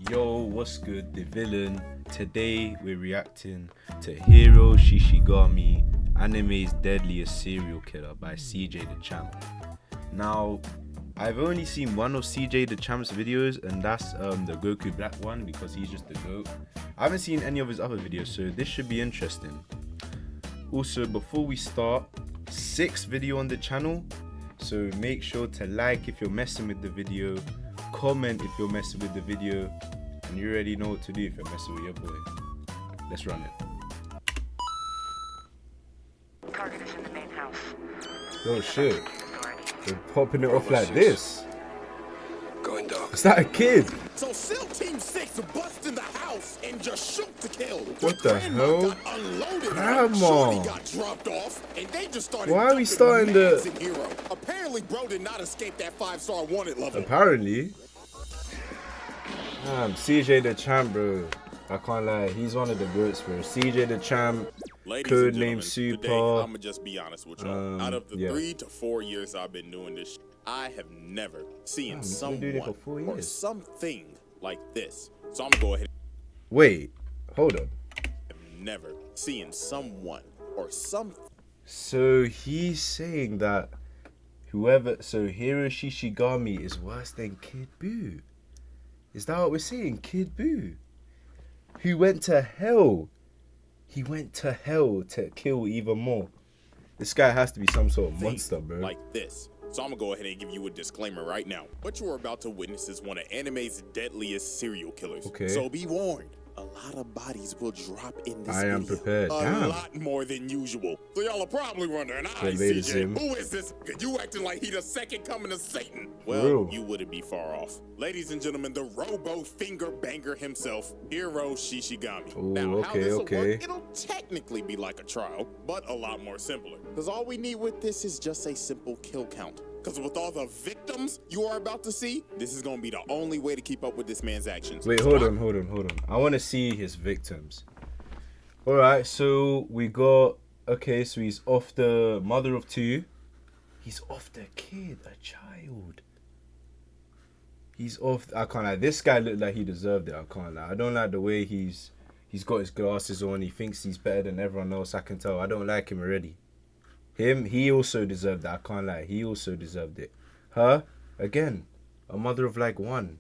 Yo, what's good, the villain? Today we're reacting to HIRO Shishigami, anime's deadliest serial killer by CJ the Champ. Now, I've only seen one of CJ the Champ's videos, and that's the Goku Black one because he's just the GOAT. I haven't seen any of his other videos, so this should be interesting. Also, before we start, 6th video on the channel, so make sure to like if you're messing with the video, comment if you're messing with the video, and you already know what to do if you're messing with your boy. Let's run it. Target is in the main house. Oh shit. They're popping it off like this. Going dark. Is that a kid? So SEAL Team 6 bust in the house and just shoot to kill. What the hell? Grandma got dropped off and they just started. Why are we starting the Hero? Apparently bro did not escape that 5-star wanted level. Apparently. CJ the Champ, bro. I can't lie, he's one of the GOATs, bro. CJ the Champ, codename Super. Today, I'ma just be honest with y'all. Out of the 3 to 4 years I've been doing this, I have never seen someone or something like this. So I'm gonna go ahead. Wait, hold up. I've never seen someone or something. So he's saying that HIRO Shishigami is worse than Kid Buu. Is that what we're saying? Kid Buu, who went to hell. He went to hell to kill even more. This guy has to be some sort of monster, bro. Like this. So I'm gonna go ahead and give you a disclaimer right now. What you are about to witness is one of anime's deadliest serial killers. Okay. So be warned. A lot of bodies will drop in this I am video. prepared. A lot more than usual. So y'all are probably wondering, CJ, who is this? You acting like he the second coming of Satan. Well, you wouldn't be far off. Ladies and gentlemen, the robo finger banger himself, HIRO Shishigami. Ooh, now, how this will okay. work, it'll technically be like a trial, but a lot more simpler. Because all we need with this is just a simple kill count. Because with all the victims you are about to see, this is going to be the only way to keep up with this man's actions. Wait, hold on. I want to see his victims. Alright, so we got... Okay, so he's off the mother of 2. He's off the kid, a child. He's off... I can't lie. This guy looked like he deserved it. I can't lie. I don't like the way he's got his glasses on. He thinks he's better than everyone else. I can tell. I don't like him already. He also deserved that. I can't lie. He also deserved it. Her, again, a mother of like 1.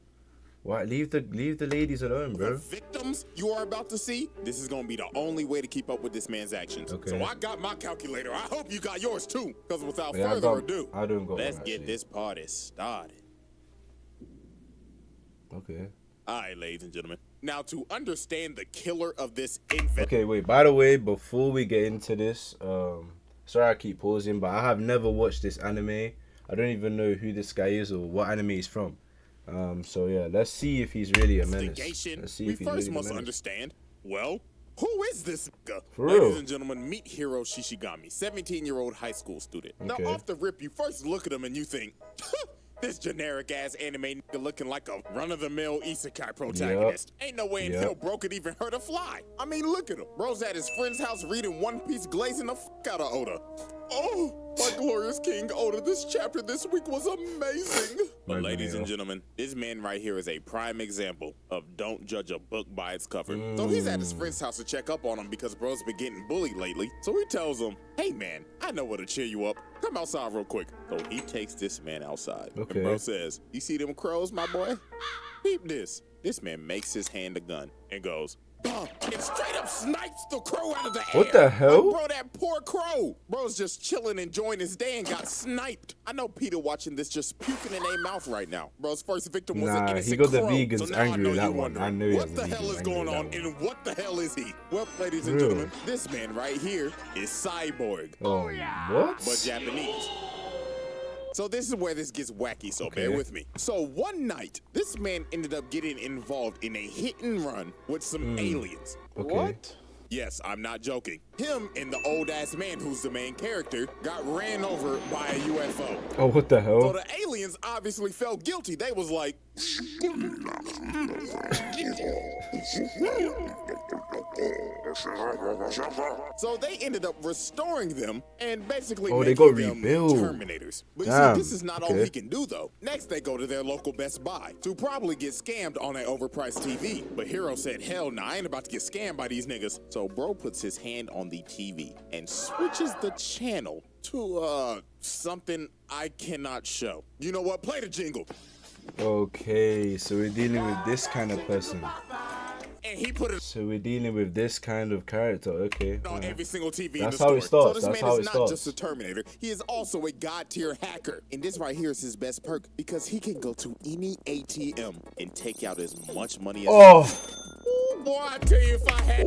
Why leave the ladies alone, bro? The victims you are about to see, this is gonna be the only way to keep up with this man's actions. Okay. So I got my calculator. I hope you got yours too. Because without further ado, let's get this party started. Okay. All right, ladies and gentlemen. Now to understand the killer of this infant. Okay, wait. By the way, before we get into this, sorry I keep pausing, but I have never watched this anime. I don't even know who this guy is or what anime he's from. So yeah, let's see if he's really a menace. Let's see if he's really a menace. Understand, well, who is this guy? For real? Ladies and gentlemen, meet HIRO Shishigami, 17-year-old high school student. Okay. Now off the rip, you first look at him and you think, this generic ass anime nigga looking like a run-of-the-mill isekai protagonist. Ain't no way in hell bro could even hurt a fly. I mean, look at him. Bro's at his friend's house reading One Piece, glazing the fuck out of Oda. Oh, my glorious King Oda, this chapter this week was amazing. But ladies and gentlemen, this man right here is a prime example of don't judge a book by its cover. So he's at his friend's house to check up on him because bro's been getting bullied lately. So he tells him, hey man, I know what'll cheer you up. Come outside real quick. So he takes this man outside. Okay. And bro says, you see them crows, my boy? Peep this. This man makes his hand a gun and goes, and straight up snipes the crow out of the air. What the hell? Bro, that poor crow. Bro's just chilling, enjoying his day and got sniped. I know Peter watching this just puking in their mouth right now. Bro's first victim was an innocent crow. He got the vegans angry with that one. I knew what the hell is going on and what the hell is he? Well, ladies and gentlemen, this man right here is Cyborg. Oh, what? But Japanese. So this is where this gets wacky, so bear with me. So one night, this man ended up getting involved in a hit and run with some aliens. What? Yes, I'm not joking. Him and the old ass man who's the main character got ran over by a UFO. Oh, what the hell? So the aliens obviously felt guilty. They was like, So they ended up restoring them and basically Oh, they making got them rebuilt. Terminators. But you Damn, see, this is not all he can do though. Next, they go to their local Best Buy to probably get scammed on an overpriced TV. But Hiro said, hell nah, I ain't about to get scammed by these niggas. So bro puts his hand on the TV and switches the channel to something I cannot show. You know what? Play the jingle. Okay, so we're dealing with this kind of person. And he put it So we're dealing with this kind of character. Okay. on every single TV That's in how the it store. starts. So That's this man how is it not starts. just a Terminator. He is also a god-tier hacker. And this right here is his best perk because he can go to any ATM and take out as much money as Ooh, boy, I tell you if I had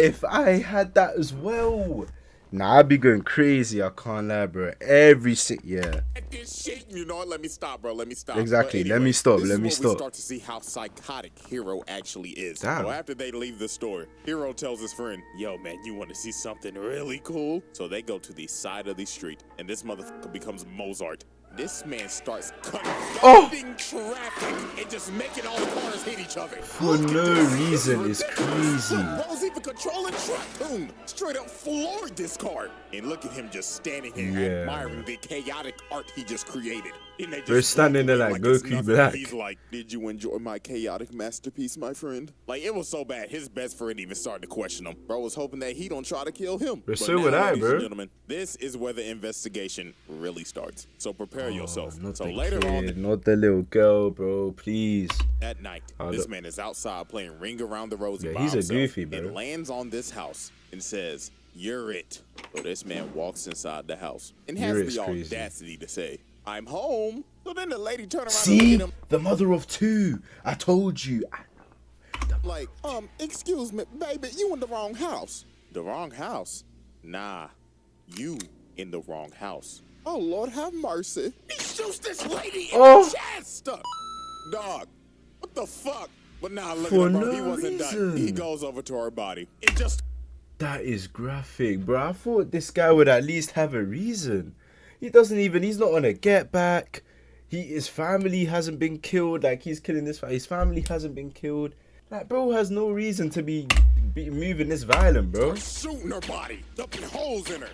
If I had that as well. Nah, I'd be going crazy. I can't lie, bro. Yeah. this shit, you know what? Let me stop, bro. Let me stop. Exactly. But Let me stop. This Let is me where stop. We start to see how psychotic Hiro actually is. Damn. So after they leave the store, Hiro tells his friend, yo, man, you want to see something really cool? So they go to the side of the street, and this motherfucker becomes Mozart. This man starts conducting traffic and just making all the cars hit each other. For no reason. It's crazy. Bro's even controlling Trappoon. Straight up floored this car. And look at him just standing here admiring the chaotic art he just created. And they just We're standing there like it's Goku nothing. Black. He's like, did you enjoy my chaotic masterpiece, my friend? Like, it was so bad, his best friend even started to question him. Bro was hoping that he don't try to kill him. But so would I, ladies bro. and gentlemen, this is where the investigation really starts. So prepare yourself. Not So the later kid, on, not the little girl, bro. Please. at night, this man is outside playing Ring Around the Rosie by he's a himself goofy, bro. and lands on this house and says, "You're it." So this man walks inside the house and has You're it's the crazy. audacity to say, "I'm home." So then the lady turned around and See? looked at him The mother of two. I told you. like, excuse me, baby, you in the wrong house. The wrong house? Nah, you in the wrong house. Oh, Lord have mercy. He shoots this lady in the chest. Dog, what the fuck? But nah, look For at him, bro. no He wasn't done. reason. He goes over to her body. It just... That is graphic, bro. I thought this guy would at least have a reason. He's not on a get back. His family hasn't been killed. Like, he's killing this. His family hasn't been killed. Like, bro has no reason to be moving this violent, bro. shooting her body, dumping holes in her.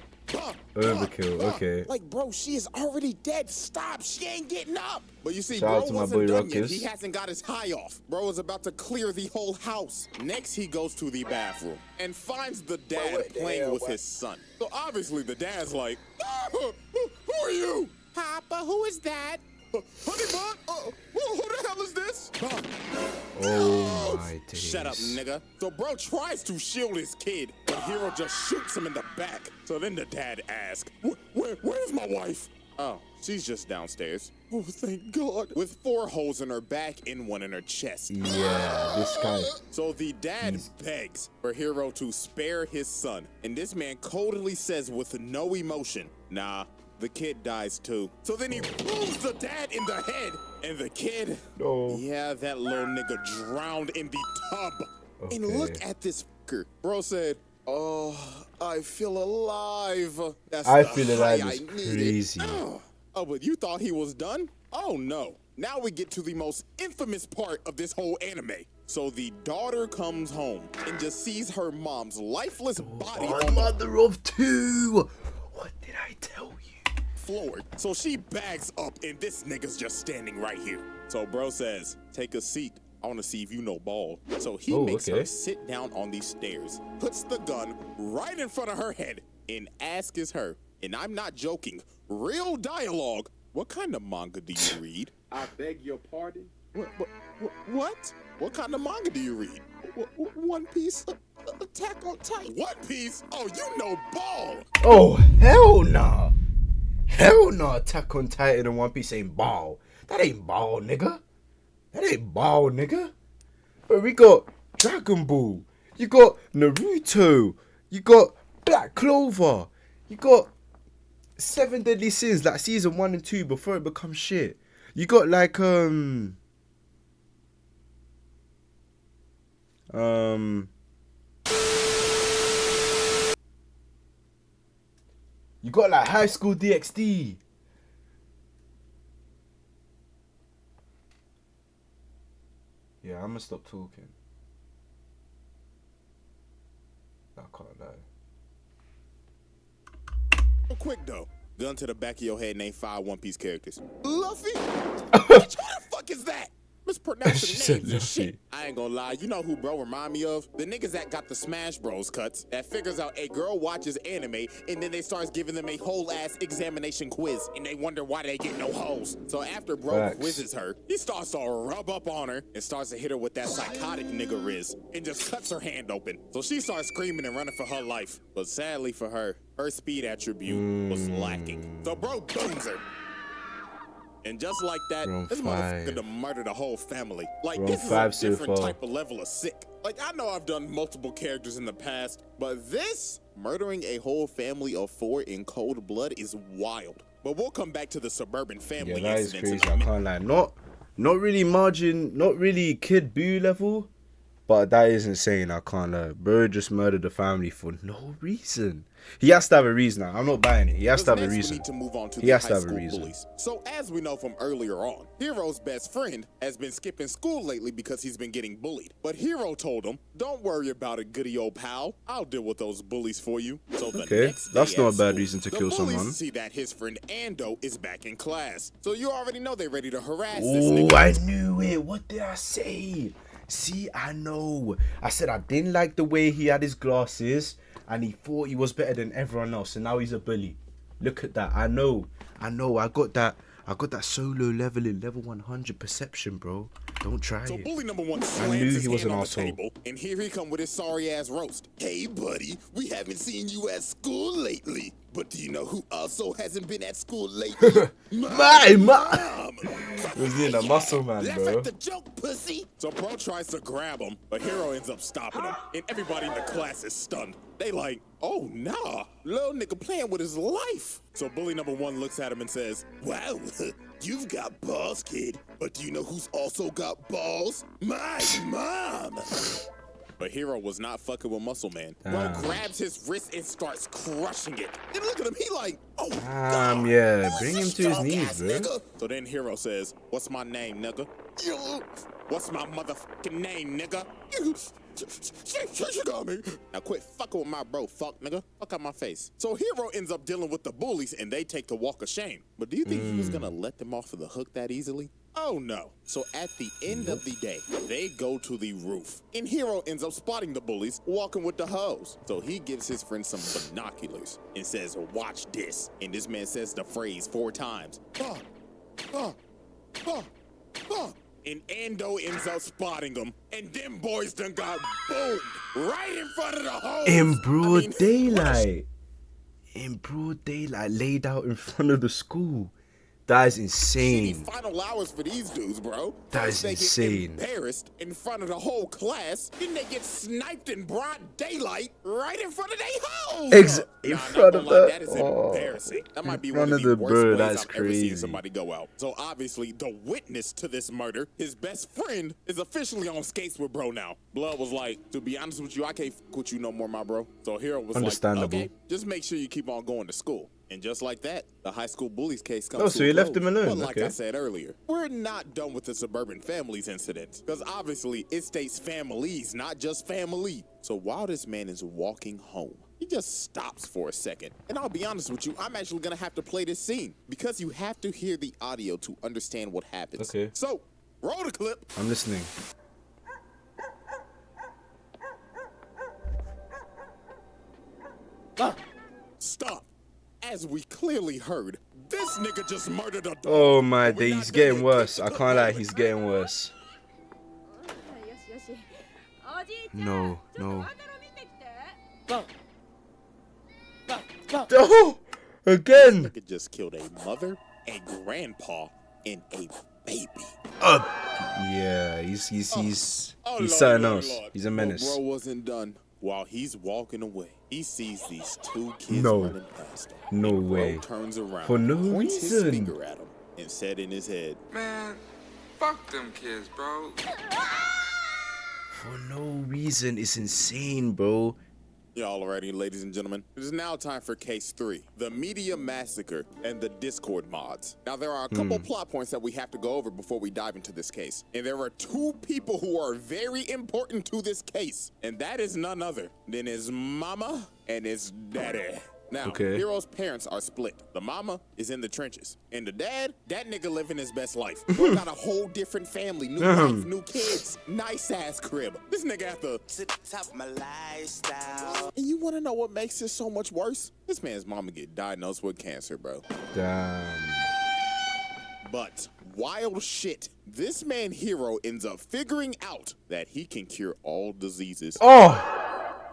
Overkill, okay. Like, bro, she is already dead. Stop. She ain't getting up. But you see, Shout out bro to my wasn't boy done yet. Ruckus. He hasn't got his high off. Bro is about to clear the whole house. Next, he goes to the bathroom and finds the dad playing with his son. So obviously, the dad's like, who are you? Papa, who is that? Honey bun? Who the hell is this? Oh my days. Shut up, nigga. So bro tries to shield his kid, but Hiro just shoots him in the back. So then the dad asks, where's my wife? Oh, she's just downstairs. Oh, thank God. With 4 holes in her back and 1 in her chest. Yeah, this guy. So the dad begs for Hiro to spare his son. And this man coldly says with no emotion, nah, the kid dies too. So then he booms the dad in the head. And the kid, yeah, that little nigga drowned in the tub. Okay. And look at this fucker. Bro said, oh, I feel alive. That's I the feel high alive is I needed. crazy. Oh, but you thought he was done? Oh no. Now we get to the most infamous part of this whole anime. So the daughter comes home and just sees her mom's lifeless body on the Mother of two. What did I tell you? floor. So she bags up and this nigga's just standing right here. So bro says, take a seat. I want to see if you know ball. So he makes her sit down on these stairs, puts the gun right in front of her head, and asks her, and I'm not joking, real dialogue, what kind of manga do you read? I beg your pardon? What? What kind of manga do you read? One Piece? Attack on Titan. One Piece? Oh, you know ball. Oh, hell nah. Hell no, Attack on Titan and One Piece ain't ball. That ain't ball, nigga. That ain't ball, nigga. But we got Dragon Ball. You got Naruto. You got Black Clover. You got 7 Deadly Sins, like season 1 and 2 before it becomes shit. You got like you got like High School DxD. Yeah, I'm gonna stop talking. I can't lie. Real quick though, gun to the back of your head, name 5 One Piece characters. Luffy? Bitch, who the fuck is that? Mispronouncing names and shit. I ain't gonna lie, you know who bro remind me of? The niggas that got the Smash Bros cuts that figures out a girl watches anime and then they starts giving them a whole ass examination quiz and they wonder why they get no hoes. So after bro quizzes her, he starts to rub up on her and starts to hit her with that psychotic nigga riz and just cuts her hand open. So she starts screaming and running for her life. But sadly for her, her speed attribute was lacking. So bro booms her. And just like that, this motherfucker done murdered the whole family. Like, this is a different type of level of sick. Like, I know I've done multiple characters in the past, but this, murdering a whole family of 4 in cold blood is wild. But we'll come back to the suburban family that is incidents. crazy. I can't lie. Not really margin, not really Kid Buu level, but that is insane. I can't lie. Bro just murdered the family for no reason. He has to have a reason. I'm not buying it. He has to have a reason. We need to move on to he has to have a reason. Bullies. So as we know from earlier on, Hiro's best friend has been skipping school lately because he's been getting bullied. But Hiro told him, "Don't worry about it, goody old pal. I'll deal with those bullies for you." So the next day that's not a bad school, reason to kill the someone. bullies see that his friend Ando is back in class. So you already know they're ready to harass this Oh, nigga. I knew it. What did I say? See, I know. I said I didn't like the way he had his glasses and he thought he was better than everyone else, and now he's a bully. Look at that. I know. I got that solo leveling, level 100 perception, bro. Don't try So it. bully number 1 I slams knew his he was hand an on the asshole. table, and here he come with his sorry ass roast. "Hey buddy, we haven't seen you at school lately. But do you know who also hasn't been at school lately? My mom. Was in a muscle man, Laugh bro. at the joke, pussy." So bro tries to grab him, but Hiro ends up stopping him, and everybody in the class is stunned. They like, "Oh nah, little nigga playing with his life." So bully number 1 looks at him and says, "Wow, you've got balls, kid. But do you know who's also got balls? My mom." But Hiro was not fucking with Muscle Man. Bro grabs his wrist and starts crushing it. And look at him, he like, "Oh God, yeah, bring him to his knees, bro. nigga." So then Hiro says, "What's my name, nigga?" "What's my motherfucking name, nigga?" "Shishigami." "Now quit fucking with my bro, fuck nigga. Fuck out my face." So Hiro ends up dealing with the bullies and they take the walk of shame. But do you think he was gonna let them off of the hook that easily? Oh no. So at the end of the day, they go to the roof. And Hiro ends up spotting the bullies walking with the hoes. So he gives his friend some binoculars and says, "Watch this." And this man says the phrase 4 times. And Ando ends up spotting them. And them boys done got boomed right in front of the hoes. In broad daylight. In broad daylight, laid out in front of the school. That is insane. Final hours for these dudes, bro. That is insane. They get embarrassed in front of the whole class. Then they get sniped in broad daylight right in front of their hoes. In front of the. That is embarrassing. That might be one of the worst ways I've ever seen somebody go out. So obviously, the witness to this murder, his best friend, is officially on skates with bro now. Blood was like, "To be honest with you, I can't fuck with you no more, my bro." So Hiro was like, "Okay, just make sure you keep on going to school." And just like that, the high school bullies case comes to a close. So you left him alone. But like I said earlier, we're not done with the suburban families incident. Because obviously, it states families, not just family. So while this man is walking home, he just stops for a second. And I'll be honest with you, I'm actually going to have to play this scene. Because you have to hear the audio to understand what happens. Okay. So, roll the clip. I'm listening. Stop. As we clearly heard, this nigga just murdered a dog. Oh my day, he's getting worse. I can't lie, he's getting worse. No. Oh, again. This nigga just killed a mother, a grandpa, and a baby. Yeah, he's something else. He's a menace. Bro wasn't done. While he's walking away, he sees these 2 kids running past him. No and way. Bro turns around, For no points his reason. finger at him, and said in his head, "Man, fuck them kids, bro." For no reason. It's insane, bro. Alrighty, ladies and gentlemen, it is now time for case 3, the media massacre and the Discord mods. Now, there are a couple plot points that we have to go over before we dive into this case. And there are 2 people who are very important to this case. And that is none other than his mama and his daddy. Now, Hiro's parents are split. The mama is in the trenches. And the dad, that nigga living his best life. Bro got a whole different family, new wife, new kids, nice ass crib. This nigga at the top of my lifestyle. And you wanna know what makes this so much worse? This man's mama get diagnosed with cancer, bro. Damn. But wild shit, this man Hiro ends up figuring out that he can cure all diseases. Oh!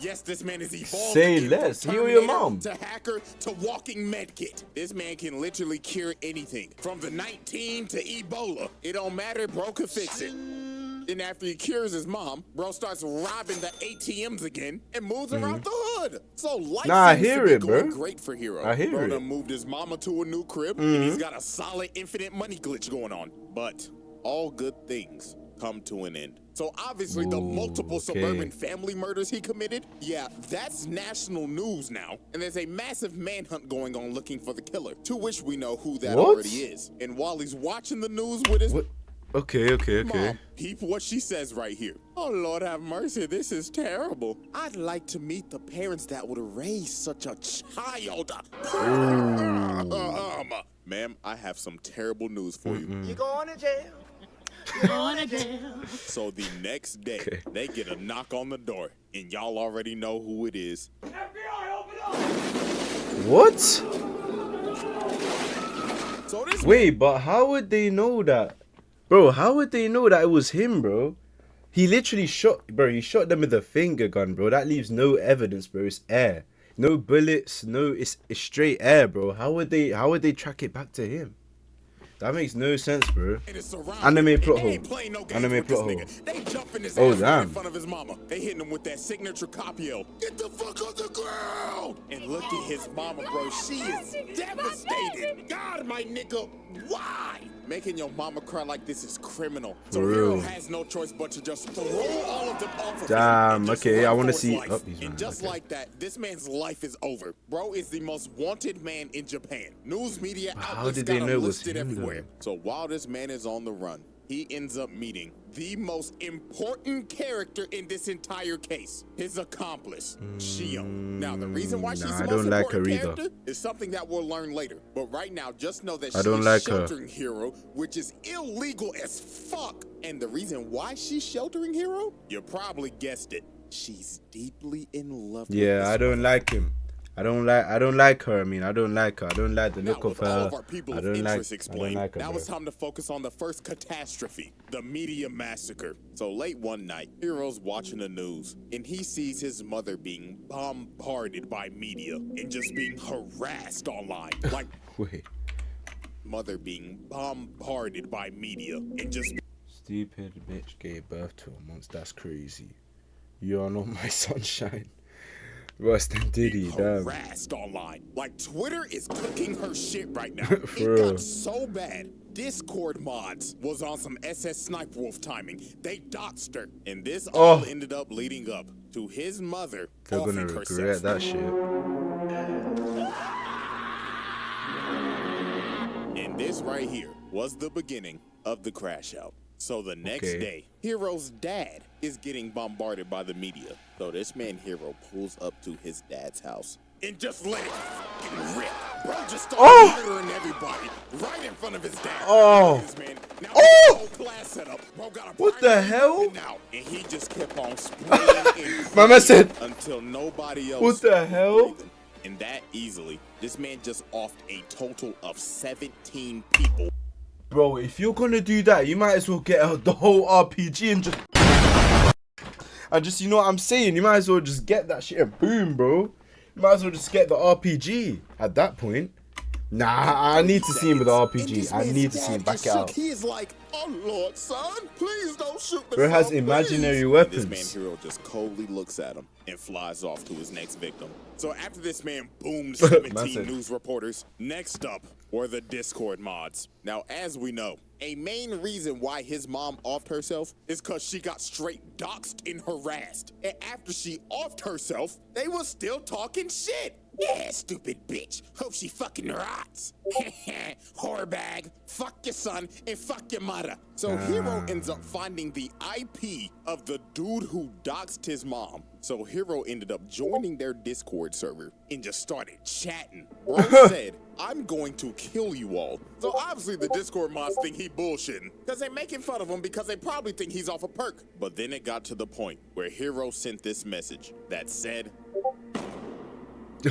Yes, this man is evolved. Say less. Heal your mom. To hacker to walking medkit. This man can literally cure anything. From the 19 to Ebola. It don't matter, bro can fix it. And after he cures his mom, bro starts robbing the ATMs again and moves around the hood. So life seems to be going great for Hiro. I hear bro it. Done moved his mama to a new crib and he's got a solid infinite money glitch going on. But all good things come to an end. So obviously the multiple suburban family murders he committed, yeah, that's national news now. And there's a massive manhunt going on looking for the killer, to which we know who that already is. And while he's watching the news with his mom, peep what she says right here. Oh, Lord have mercy, this is terrible. I'd like to meet the parents that would raise such a child. Ma'am, I have some terrible news for you. You're going to jail. So the next day, they get a knock on the door, and y'all already know who it is. FBI, open up! What? So this Wait, but how would they know that? Bro, how would they know that it was him, bro? He literally shot, bro, he shot them with a finger gun, bro. That leaves no evidence, bro. It's air. No bullets, it's straight air, bro. How would they track it back to him? That makes no sense, bro. Anime plot hole. Anime plot hole. They jump in his Oh, ass damn. in front of his mama. They hitting him with that signature copio. Get the fuck on the ground! And look at his mama, bro. She is devastated. God, my nigga, why? Making your mama cry like this is criminal. So Hiro has no choice but to just throw all of them off of Damn, him. Okay, I want to see. Oh, And just like that, this man's life is over. Bro is the most wanted man in Japan. News media outlets got him listed everywhere. So while this man is on the run, he ends up meeting the most important character in this entire case, his accomplice, Shio. Now, the reason why she's the most important character is something that we'll learn later. But right now, just know that she's sheltering Hiro, which is illegal as fuck. And the reason why she's sheltering Hiro, you probably guessed it. She's deeply in love with this I don't like him. I don't like her. I mean, I don't like her. I don't like the look of her. I don't like her. Now it's time to focus on the first catastrophe, the media massacre. So late one night, Hiro's watching the news, and he sees his mother being bombarded by media and just being harassed online. Like, Wait. Mother being bombarded by media and just... Stupid bitch gave birth to a monster. That's crazy. You're not my sunshine. Worse than Diddy, damn. Harassed online. Like, Twitter is cooking her shit right now. It got so bad. Discord mods was on some SS Snipe Wolf timing. They doxed her. And this all ended up leading up to his mother offing herself. They're gonna regret that shit. And this right here was the beginning of the crash out. So the next day, Hiro's dad is getting bombarded by the media. So this man Hiro pulls up to his dad's house and just let it fucking rip. Bro just started murdering everybody right in front of his dad. Now whole class setup. Bro got a what the hell? Now, and he just kept on spraying My man said until nobody else. What the hell? And that easily, this man just offed a total of 17 people. Bro, if you're gonna do that, you might as well get out the whole RPG and just, you know what I'm saying? You might as well just get that shit and boom, bro. You might as well just get the RPG at that point. Nah, I need to see him with the And RPG. this I man's need to see him dad back just shook. out. He is like, oh Lord, son, please don't shoot me. Bro has son, imaginary please." weapons. And this man Hiro just coldly looks at him and flies off to his next victim. So after this man boomed 17 Massive. news reporters, next up were the Discord mods. Now, as we know, a main reason why his mom offed herself is because she got straight doxxed and harassed. And after she offed herself, they was still talking shit. Yeah, stupid bitch. Hope she fucking rots. Whore bag. Fuck your son and fuck your mother. So Hiro ends up finding the IP of the dude who doxed his mom. So Hiro ended up joining their Discord server and just started chatting. Bro said, I'm going to kill you all. So obviously the Discord mods think he bullshitting, because they're making fun of him because they probably think he's off a perk. But then it got to the point where Hiro sent this message that said,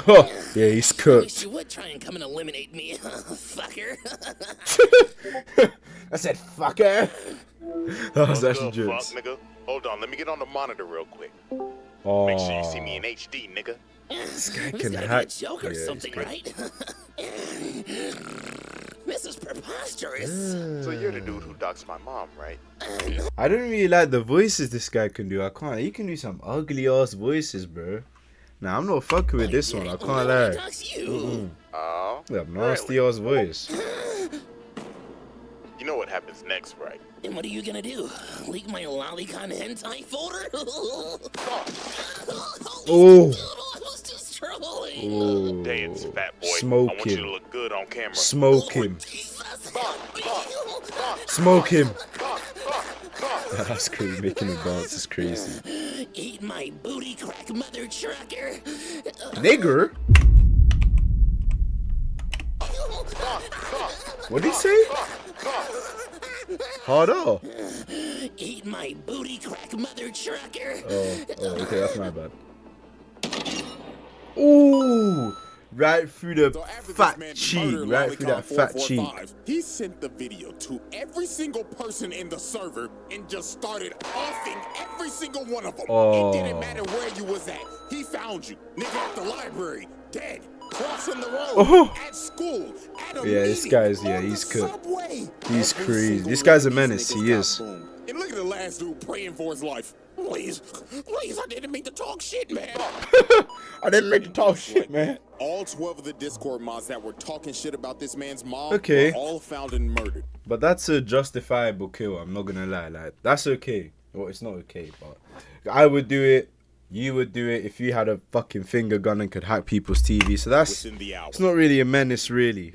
Oh, yeah, he's Wish cooked. you would try and come and eliminate me, fucker. I said, fucker. That was actually Good fuck, jokes. nigga. Hold on, let me get on the monitor real quick. Oh, Make sure you see me in HD, nigga. This guy can can be a hack. joke or Yeah, something, he's right? This is preposterous. So you're the dude who doxed my mom, right? I don't really like the voices this guy can do. I can't. He can do some ugly ass voices, bro. Nah, I'm not fucking with this one. I can't lie. Talks you. Oh, Yeah, nasty ass voice. you know what happens next, right? And what are you gonna do? Leak my lolicon hentai folder? Oh, I was just trolling. oh. Dance, fat boy. Smoke I want you him. to look good on camera. Smoke him. Jesus. Smoke him. That's crazy. Making him dance is crazy. Eat my booty crack, mother trucker. Nigger? What did he say? Harder. Eat my booty crack, mother trucker. Oh, okay, that's my bad. Ooh, right through the so after fat this man cheek, murdered right through that fat cheek. 445, he sent the video to every single person in the server and just started offing every single one of them. Oh. It didn't matter where you was at. He found you, nigga, at the library, dead, crossing the road, Oh. at school, at a Yeah, this meeting, guy's- yeah, on he's the cooked. subway. He's Every crazy. single This guy's a one of these menace. niggas He got is. boomed. And look at the last dude praying for his life. Please, I didn't mean to talk shit, man. I didn't make you talk shit, man. All 12 of the Discord mods that were talking shit about this man's mom Okay. were all found and murdered. But that's a justifiable kill. I'm not gonna lie. Like, that's okay. Well, it's not okay, but I would do it. You would do it if you had a fucking finger gun and could hack people's TV. So that's, Within the hour. it's not really a menace, really.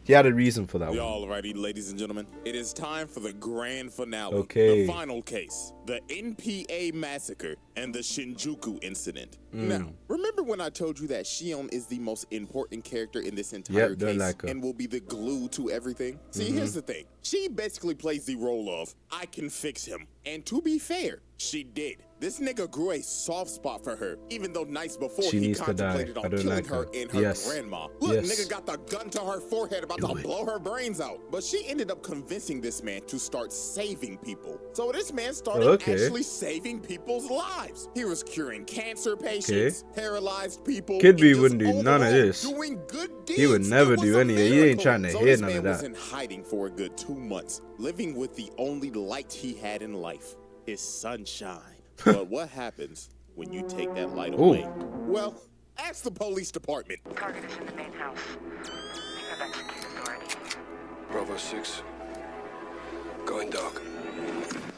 He had a reason for that one. Alrighty, ladies and gentlemen, it is time for the grand finale. Okay. The final case, the NPA massacre and the Shinjuku incident. Now, remember when I told you that Shion is the most important character in this entire Yep, don't case like her. and will be the glue to everything? See, here's the thing. She basically plays the role of, I can fix him. And to be fair, she did. This nigga grew a soft spot for her, even though nights before She he needs to die. contemplated I on don't killing like her her. and her Yes. grandma. Look, Yes. nigga got the gun to her forehead about to blow her brains out. But she ended up convincing this man to start saving people. So this man started Okay. actually saving people's lives. He was curing cancer patients, paralyzed people. Kid B and just wouldn't do none of overall this. Doing good deeds. He would never It was do a any- he ain't miracle. trying to So hear this none of man was that. in hiding for a good 2 months, living with the only light he had in life, his sunshine. But what happens when you take that light Ooh. away? Well, ask the police department. Target is in the main house. You have execute authority. Bravo 6. Going dark.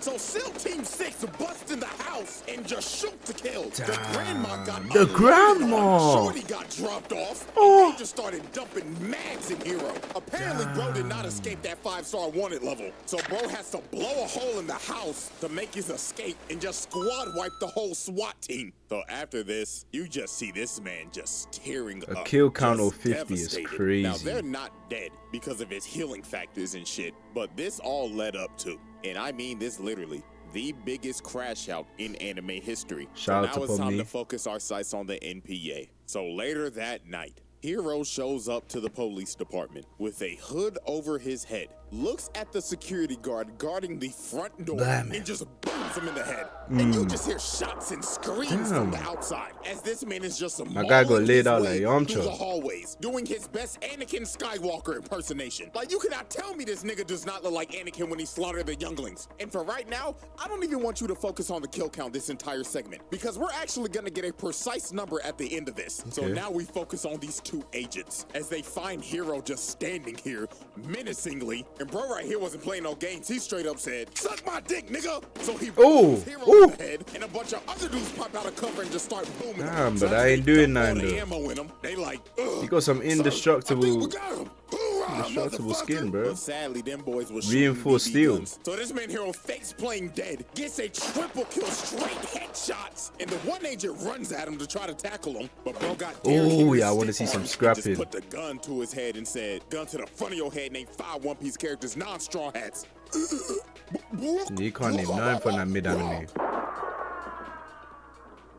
So SEAL Team 6 busts in the house and just shoot to kill. The grandma got The unloaded grandma! on. Shorty got dropped off. Oh. And they just started dumping mags in Hiro. Apparently, bro did not escape that 5-star wanted level. So bro has to blow a hole in the house to make his escape and just squad wipe the whole SWAT team. So after this, you just see this man just tearing A up. kill count just of 50 is devastated. crazy. Now they're not dead because of his healing factors and shit, but this all led up to, and I mean this literally, the biggest crash out in anime history. Shout out so to now it's time Pomni. to focus our sights on the NPA. So later that night, Hiro shows up to the police department with a hood over his head, looks at the security guard guarding the front door Damn. and just booms him in the head. And you just hear shots and screams from the Damn. outside as this man is just My guy got mauling laid his out way like through the Yamcha. hallways, doing his best Anakin Skywalker impersonation. Like, you cannot tell me this nigga does not look like Anakin when he slaughtered the younglings. And for right now, I don't even want you to focus on the kill count this entire segment, because we're actually gonna get a precise number at the end of this. So Okay. now we focus on these two agents as they find Hiro just standing here menacingly. And bro right here wasn't playing no games. He straight up said, "Suck my dick, nigga." So he Ooh, boos Hiro ooh. in the head, and a bunch of other dudes pop out of cover and just start booming him. Damn, So but after I ain't they doing dump all nothing the though. ammo in him, they like, ugh. He got some Son, I think indestructible. we got him. Hoorah, Indestructible motherfucker. skin, bro. But sadly, them boys was Reinforced shooting BB steel. guns. So this man Hiro fakes playing dead, gets a triple kill, straight headshots, and the one agent runs at him to try to tackle him. But bro got dared Ooh, hit yeah, I his wanna stiff see some arm and scrapping. Just put the gun to his head and said, "Gun to the front of your head." Named 5 One Piece characters, non-straw hats. You can't name none from that mid anime.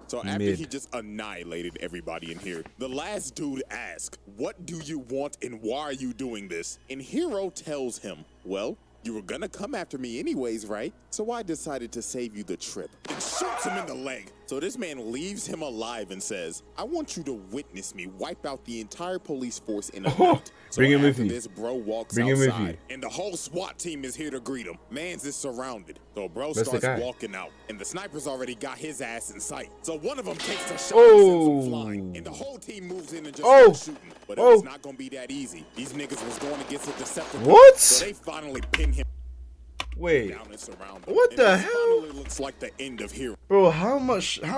So after Mid. he just annihilated everybody in here, the last dude asks, "What do you want and why are you doing this?" And Hiro tells him, "Well, you were gonna come after me anyways, right? So I decided to save you the trip." And shoots him in the leg. So this man leaves him alive and says, "I want you to witness me wipe out the entire police force in a night." So Bring him with after me. this, bro walks Bring him with outside, you. and the whole SWAT team is here to greet him. Mans is surrounded. So bro That's the starts guy. walking out, and the sniper's already got his ass in sight. So one of them takes a shot Oh. and sends him flying, and the whole team moves in and just Oh. starts shooting. But Oh. it was not gonna be that easy. These niggas was going against a Decepticon. What? So they finally pin him Wait, down and surround him. What And the this hell? finally looks like the end of Hero. bro, how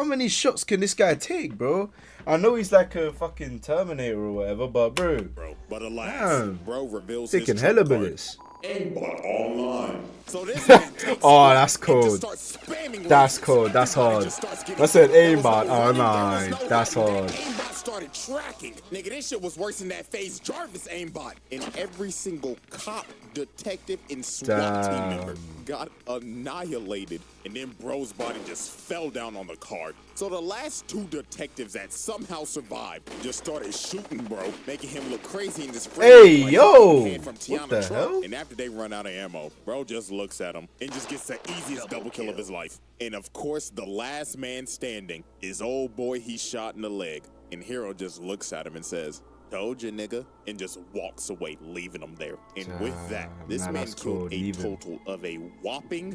many shots can this guy take, bro? I know he's like a fucking Terminator or whatever, but bro, Bro, but alas, Damn. bro reveals taking his hella trump card. bullets. Aimbot online. So this man takes Oh, it that's and cold. just starts spamming That's lasers. cold. That's Everybody hard. just starts getting That's an there was aimbot. no Oh, running, nah, there was no that's hiding. hard. That aimbot started tracking. Nigga, this shit was worse than that Phase Jarvis aimbot. And every single cop, detective, and SWAT team member got annihilated. And then bro's body just fell down on the card. So the last 2 detectives that somehow survived just started shooting bro, making him look crazy in this Hey, like yo! head from What Tiana the Trump. hell? And after they run out of ammo, bro just looks at him and just gets the easiest double kill of his life. And of course, the last man standing is old boy he shot in the leg. And Hiro just looks at him and says, "Told you, nigga," and just walks away, leaving him there. And with that, this Nah, man that's killed cold. a Leave him. total of a whopping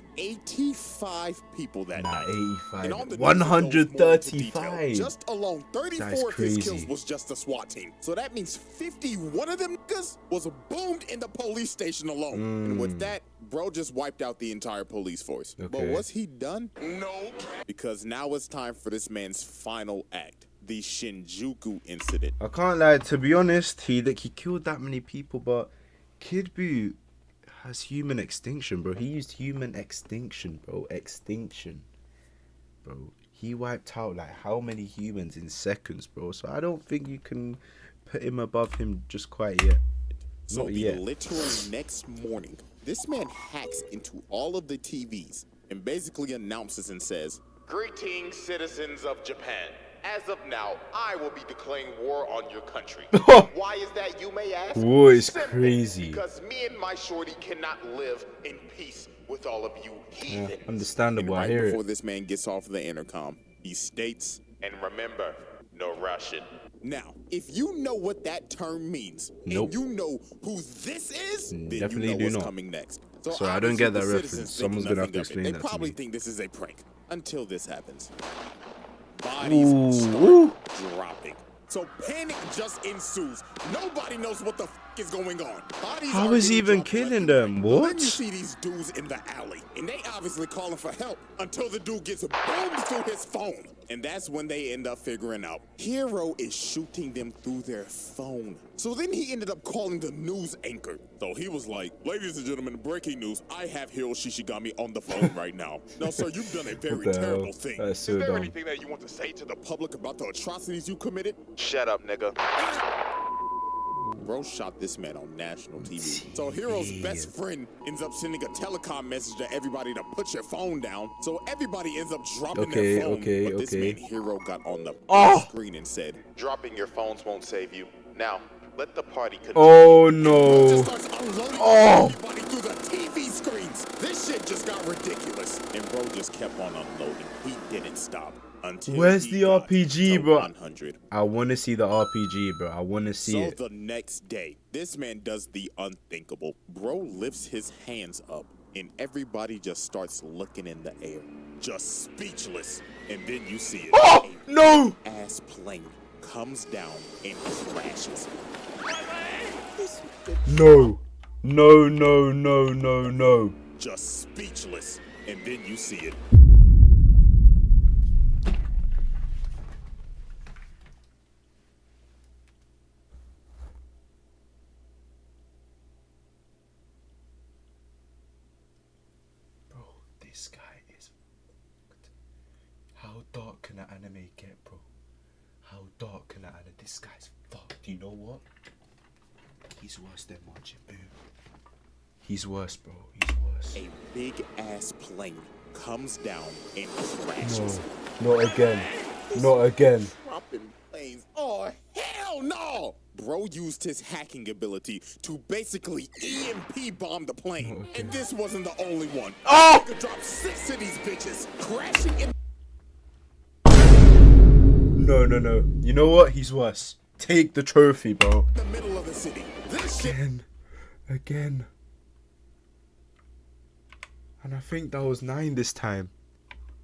85 people that Nah, night. 85. And on the news, it goes more into 135. detail. Just alone, 34 That's of his crazy. kills was just the SWAT team. So that means 51 of them niggas was boomed in the police station alone. And with that, bro just wiped out the entire police force. But Okay. was he done? No. Because now it's time for this man's final act. The Shinjuku incident. I can't lie, to be honest, he killed that many people, but Kid Buu has human extinction, bro. He used human extinction, bro. Extinction. Bro. He wiped out like how many humans in seconds, bro. So I don't think you can put him above him just quite yet. So Not the yet. literal next morning, this man hacks into all of the TVs and basically announces and says, Greetings, citizens of Japan. As of now, I will be declaring war on your country. Why is that, you may ask? Whoa, it's Simple, crazy. Because me and my shorty cannot live in peace with all of you Yeah, heathens. understandable, I right hear before it. this man gets off the intercom, he states, And remember, no Russian. now, if you know what that term means, Nope. and you know who this is, then Definitely you know do what's not. coming next. Sorry, I don't obviously get that the reference. citizens think Someone's gonna have nothing to of it. explain that They to probably me. think this is a prank until this happens. Bodies start Ooh. dropping. So panic just ensues. Nobody knows what the is going on. Bodies How are is he getting even dropped killing left and them? right. Then What? you see these dudes in the alley, and they obviously calling for help until the dude gets boomed through his phone. And that's when they end up figuring out Hiro is shooting them through their phone. So then he ended up calling the news anchor. So he was like, "Ladies and gentlemen, breaking news. I have Hiro Shishigami on the phone right now. Now, sir, you've done a very What the terrible hell? thing. That's so Is there dumb. anything that you want to say to the Public about the atrocities you committed?" Shut up, nigga. Bro shot this man on national TV. So Hiro's best friend ends up sending a telecom message to everybody to put your phone down. So everybody ends up dropping Okay, their phone. okay, but this okay. man Hiro got on the Oh! screen and said, Dropping your phones won't save you. Now, let the party continue. Oh no. Just starts unloading everybody through the TV screens. This shit just got ridiculous. And bro just kept on unloading. He didn't stop until Where's he the got RPG, to bro? 100. I want to see the RPG, bro. I want to see it. So the next day, this man does the unthinkable. Bro lifts his hands up, and everybody just starts looking in the air, just speechless. And then you see it. Oh no! Ass plane comes down and crashes. No. No, no, no, no, no. Just speechless. And then you see it. Bro, this guy is fucked. How dark can an anime get, bro? How dark can an anime? This guy's fucked. You know what? He's worse than Marching Boom. He's worse, bro. He's worse. A big ass plane comes down and crashes. No, not again. Not again. Dropping planes. Oh, hell no! Bro used his hacking ability to basically EMP bomb the plane. And this wasn't the only one. Oh! He could drop 6 of these bitches crashing in No, no, no. You know what? He's worse. Take the trophy, bro. the middle of the city. This shit. Again. And I think that was 9 this time.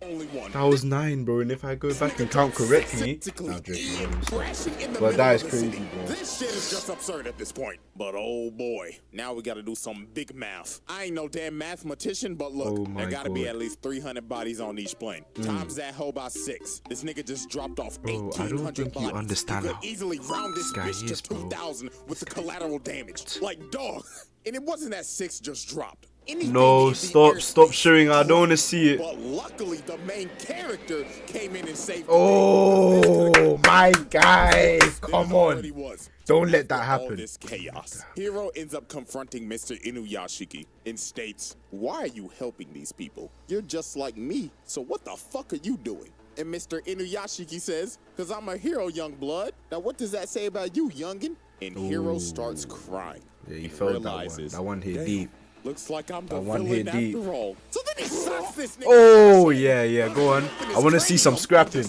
Only one. That was 9, bro. And if I go back and count correctly, I'm joking. But that is crazy, bro. This shit is just absurd at this point. But oh boy, now we gotta do some big math. I ain't no damn mathematician, but look, Oh my there gotta be God. at least 300 bodies on each plane. Times that hoe by 6. This nigga just dropped off Bro, I 1,800 don't think you bodies. understand You how could easily round this guy bitch is, to bro. 2,000 with the collateral damage. Like, dog. And it wasn't that 6 just dropped. Anything No, in the stop airspace showing. I don't want to dropped. see it. But luckily, the main character came in and saved the Oh my guy. Come on. He was. Don't let that All happen. this chaos. Hiro ends up confronting Mr. Inuyashiki and states, "Why are you helping these people? You're just like me, so what the fuck are you doing?" And Mr. Inuyashiki says, "Cause I'm a hero, young blood. Now what does that say about you, youngin?" And Hiro starts crying. Yeah, you and felt that one. realizes, That one hit "Damn, deep. Looks like I'm the That one villain hit deep. after all." So then he slaps this nigga. Oh, yeah, yeah. Go on. I want to see some scrapping.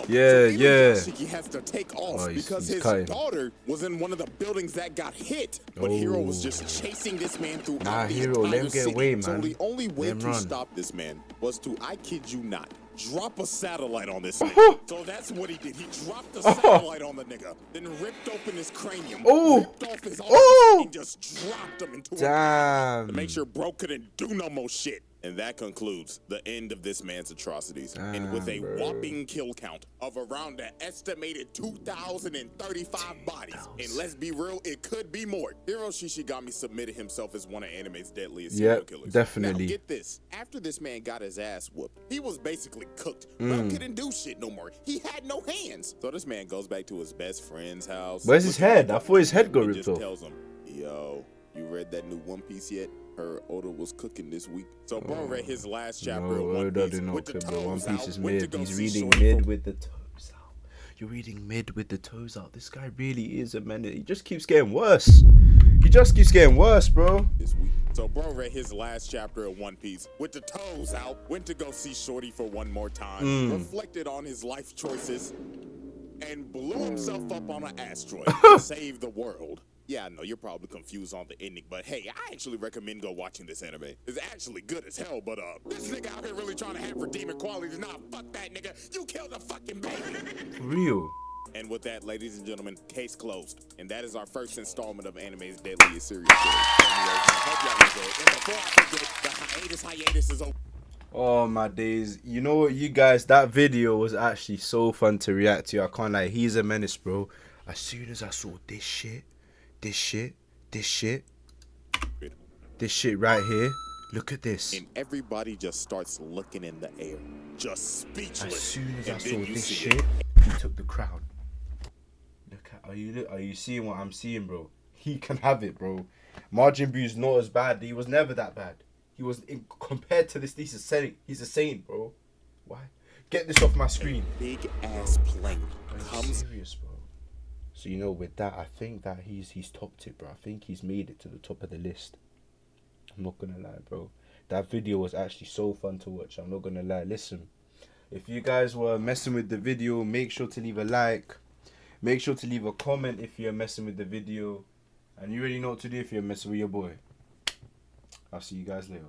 Yeah, yeah. He has to take off Oh, he's because his cutting. daughter was in one of the buildings that got hit. But Hiro was Oh. just chasing this man throughout Nah, the Hiro, let entire him get city. away, So man. the only way Let him to run. stop this man was to, I kid you not, drop a satellite on this nigga. So that's what he did. He dropped the satellite on the nigga, then ripped open his cranium, Oh. ripped off his arms, Oh. and just dropped him into a Damn. to make sure bro couldn't do no more shit. And that concludes the end of this man's atrocities. And with a Damn, bro. whopping kill count of around an estimated 2,035 bodies, and let's be real, it could be more. Hiro Shishigami submitted himself as one of anime's deadliest serial Yep, killers. definitely. Now get this, after this man got his ass whooped, he was basically cooked. Bro couldn't do shit no more. He had no hands. So this man goes back to his best friend's house. Where's his head? I thought his head got He ripped just off. tells him, "Yo, you read that new One Piece yet? Her Oda was cooking this week." So bro read his last chapter No, of One Oda Piece did not with the cook, bro. One toes Piece out, is went to mid. go He's see reading Shorty mid from- with the toes out. You're reading mid with the toes out. This guy really is a menace. He just keeps getting worse. He just keeps getting worse, bro. this week. So bro read his last chapter of One Piece with the toes out, went to go see Shorty for one more time, reflected on his life choices, and blew himself up on an asteroid to save the world. Yeah, I know you're probably confused on the ending, but hey, I actually recommend go watching this anime. It's actually good as hell, but this nigga out here really trying to have redeeming qualities. Nah, fuck that nigga. You killed a fucking baby. For real. And with that, ladies and gentlemen, case closed. And that is our first installment of Anime's Deadliest Serial Killers. Hope y'all enjoyed. And before I forget, the hiatus is over. Oh my days. You know what, you guys, that video was actually so fun to react to. I can't lie. He's a menace, bro. As soon as I saw this shit right here. Look at this. And everybody just starts looking in the air, just speechless. As soon as I And saw then you this see shit, it. he took the crown. Look at, are you seeing what I'm seeing, bro? He can have it, bro. Margin Bu's not as bad. He was never that bad. He was compared to this. He's a saint, bro. Why? Get this off my screen. Big ass plane Are you comes. serious, bro? So you know, with that, I think that he's topped it, bro. I think he's made it to the top of the list. I'm not gonna lie, bro. That video was actually so fun to watch. I'm not gonna lie. Listen, if you guys were messing with the video, make sure to leave a like. Make sure to leave a comment if you're messing with the video. And you already know what to do if you're messing with your boy. I'll see you guys later.